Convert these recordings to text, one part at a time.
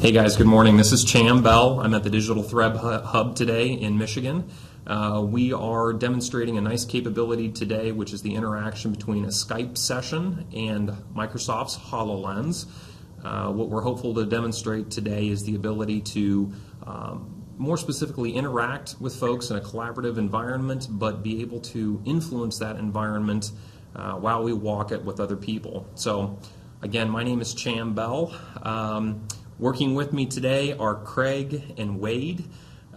Hey guys, good morning. This is Cham Bell. I'm at the Digital Thread Hub today in Michigan. We are demonstrating a nice capability today, which is the interaction between a Skype session and Microsoft's HoloLens. What we're hopeful to demonstrate today is the ability to more specifically interact with folks in a collaborative environment, but be able to influence that environment while we walk it with other people. So again, my name is Cham Bell. Working with me today are Craig and Wade.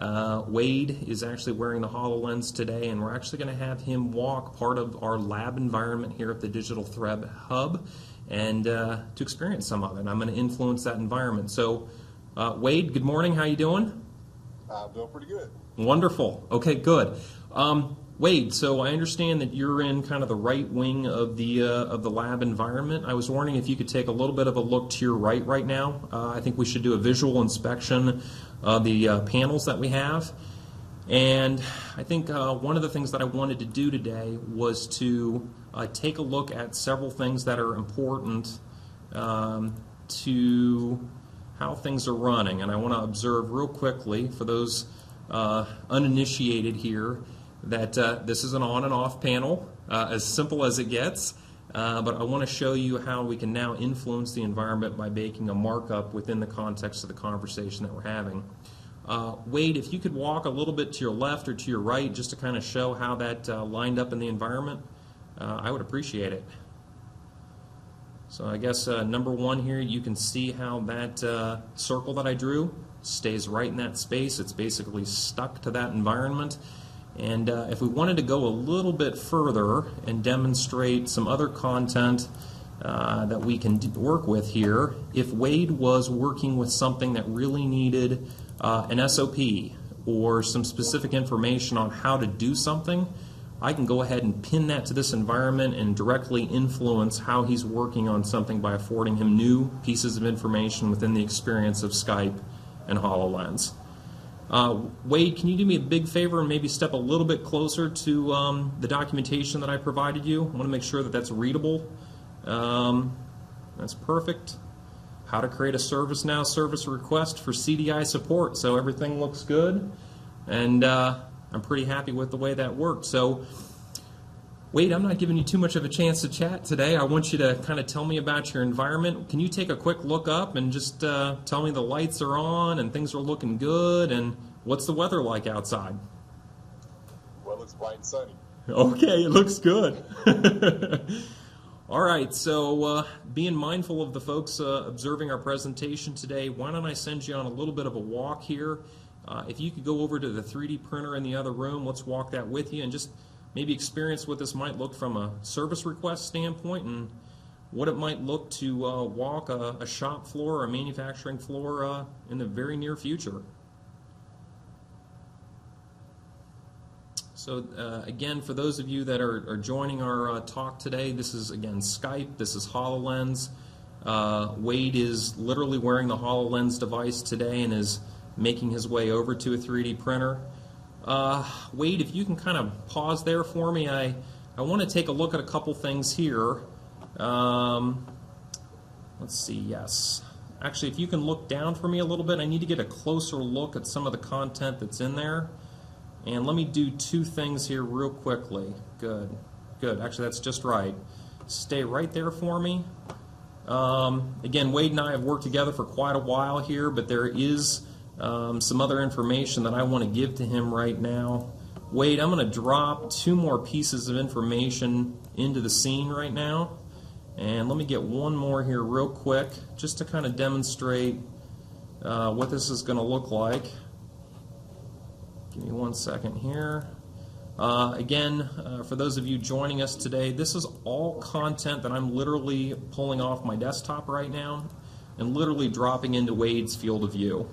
Wade is actually wearing the HoloLens today, and we're actually going to have him walk part of our lab environment here at the Digital Thread Hub and to experience some of it. I'm going to influence that environment. So, Wade, good morning. How you doing? I'm doing pretty good. Wonderful. Okay, good. Wade, so I understand that you're in kind of the right wing of the lab environment. I was wondering if you could take a little bit of a look to your right now. I think we should do a visual inspection of the panels that we have. And I think one of the things that I wanted to do today was to take a look at several things that are important to how things are running. And I want to observe real quickly for those uninitiated here that this is an on and off panel, as simple as it gets, but I want to show you how we can now influence the environment by making a markup within the context of the conversation that we're having. Wade, if you could walk a little bit to your left or to your right just to kind of show how that lined up in the environment, I would appreciate it. So I guess number one here, you can see how that circle that I drew stays right in that space. It's basically stuck to that environment. And if we wanted to go a little bit further and demonstrate some other content that we can work with here, if Wade was working with something that really needed an SOP or some specific information on how to do something, I can go ahead and pin that to this environment and directly influence how he's working on something by affording him new pieces of information within the experience of Skype and HoloLens. Wade, can you do me a big favor and maybe step a little bit closer to the documentation that I provided you? I want to make sure that that's readable. That's perfect. How to create a ServiceNow service request for CDI support. So everything looks good, and I'm pretty happy with the way that worked. So, Wade, I'm not giving you too much of a chance to chat today. I want you to kind of tell me about your environment. Can you take a quick look up and just tell me the lights are on and things are looking good, and what's the weather like outside? Well, it looks bright and sunny. Okay, it looks good. All right, so being mindful of the folks observing our presentation today, why don't I send you on a little bit of a walk here. If you could go over to the 3D printer in the other room, let's walk that with you and just maybe experience what this might look from a service request standpoint and what it might look to walk a shop floor or a manufacturing floor in the very near future. So again, for those of you that are joining our talk today, this is again Skype, this is HoloLens. Wade is literally wearing the HoloLens device today and is making his way over to a 3D printer. Wade, if you can kind of pause there for me, I want to take a look at a couple things here. Let's see, yes. Actually, if you can look down for me a little bit, I need to get a closer look at some of the content that's in there. And let me do two things here real quickly. Good, good. Actually, that's just right. Stay right there for me. Again, Wade and I have worked together for quite a while here, but there is some other information that I want to give to him right now. Wade, I'm going to drop two more pieces of information into the scene right now. And let me get one more here real quick just to kind of demonstrate what this is going to look like. Give me 1 second here. Again, for those of you joining us today, this is all content that I'm literally pulling off my desktop right now and literally dropping into Wade's field of view.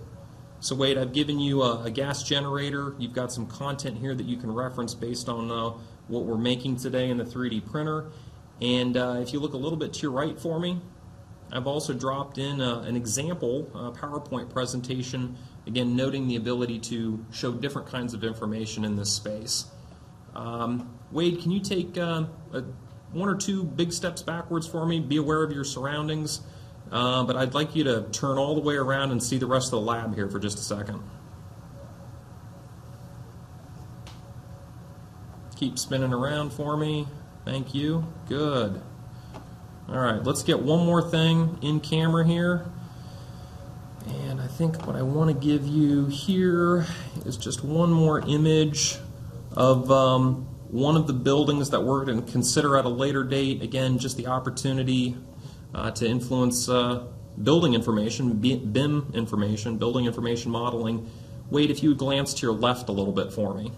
So Wade, I've given you a gas generator. You've got some content here that you can reference based on what we're making today in the 3D printer. And if you look a little bit to your right for me, I've also dropped in an example PowerPoint presentation, again noting the ability to show different kinds of information in this space. Wade, can you take one or two big steps backwards for me? Be aware of your surroundings. but I'd like you to turn all the way around and see the rest of the lab here for just a second. Keep spinning around for me. Thank you. Good. All right, let's get one more thing in camera here. And I think what I want to give you here is just one more image of one of the buildings that we're going to consider at a later date. Again, just the opportunity to influence building information, BIM information, building information modeling. Wade, if you would glance to your left a little bit for me.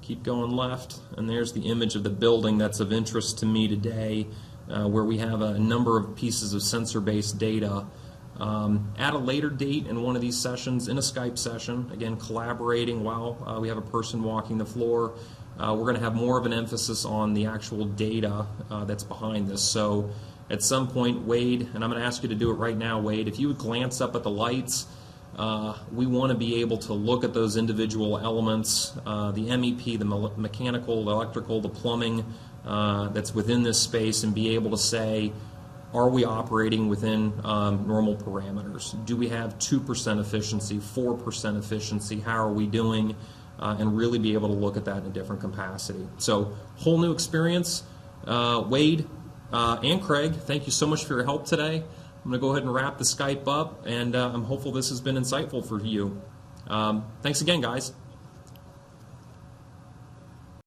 Keep going left, and there's the image of the building that's of interest to me today, where we have a number of pieces of sensor-based data. At a later date in one of these sessions, in a Skype session, again collaborating while we have a person walking the floor, we're going to have more of an emphasis on the actual data that's behind this. So at some point, Wade, and I'm going to ask you to do it right now, Wade, if you would glance up at the lights, we want to be able to look at those individual elements, the MEP, the mechanical, the electrical, the plumbing that's within this space, and be able to say, are we operating within normal parameters? Do we have 2% efficiency, 4% efficiency? How are we doing? And really be able to look at that in a different capacity. So, whole new experience. Wade and Craig, thank you so much for your help today. I'm going to go ahead and wrap the Skype up, and I'm hopeful this has been insightful for you. Thanks again, guys.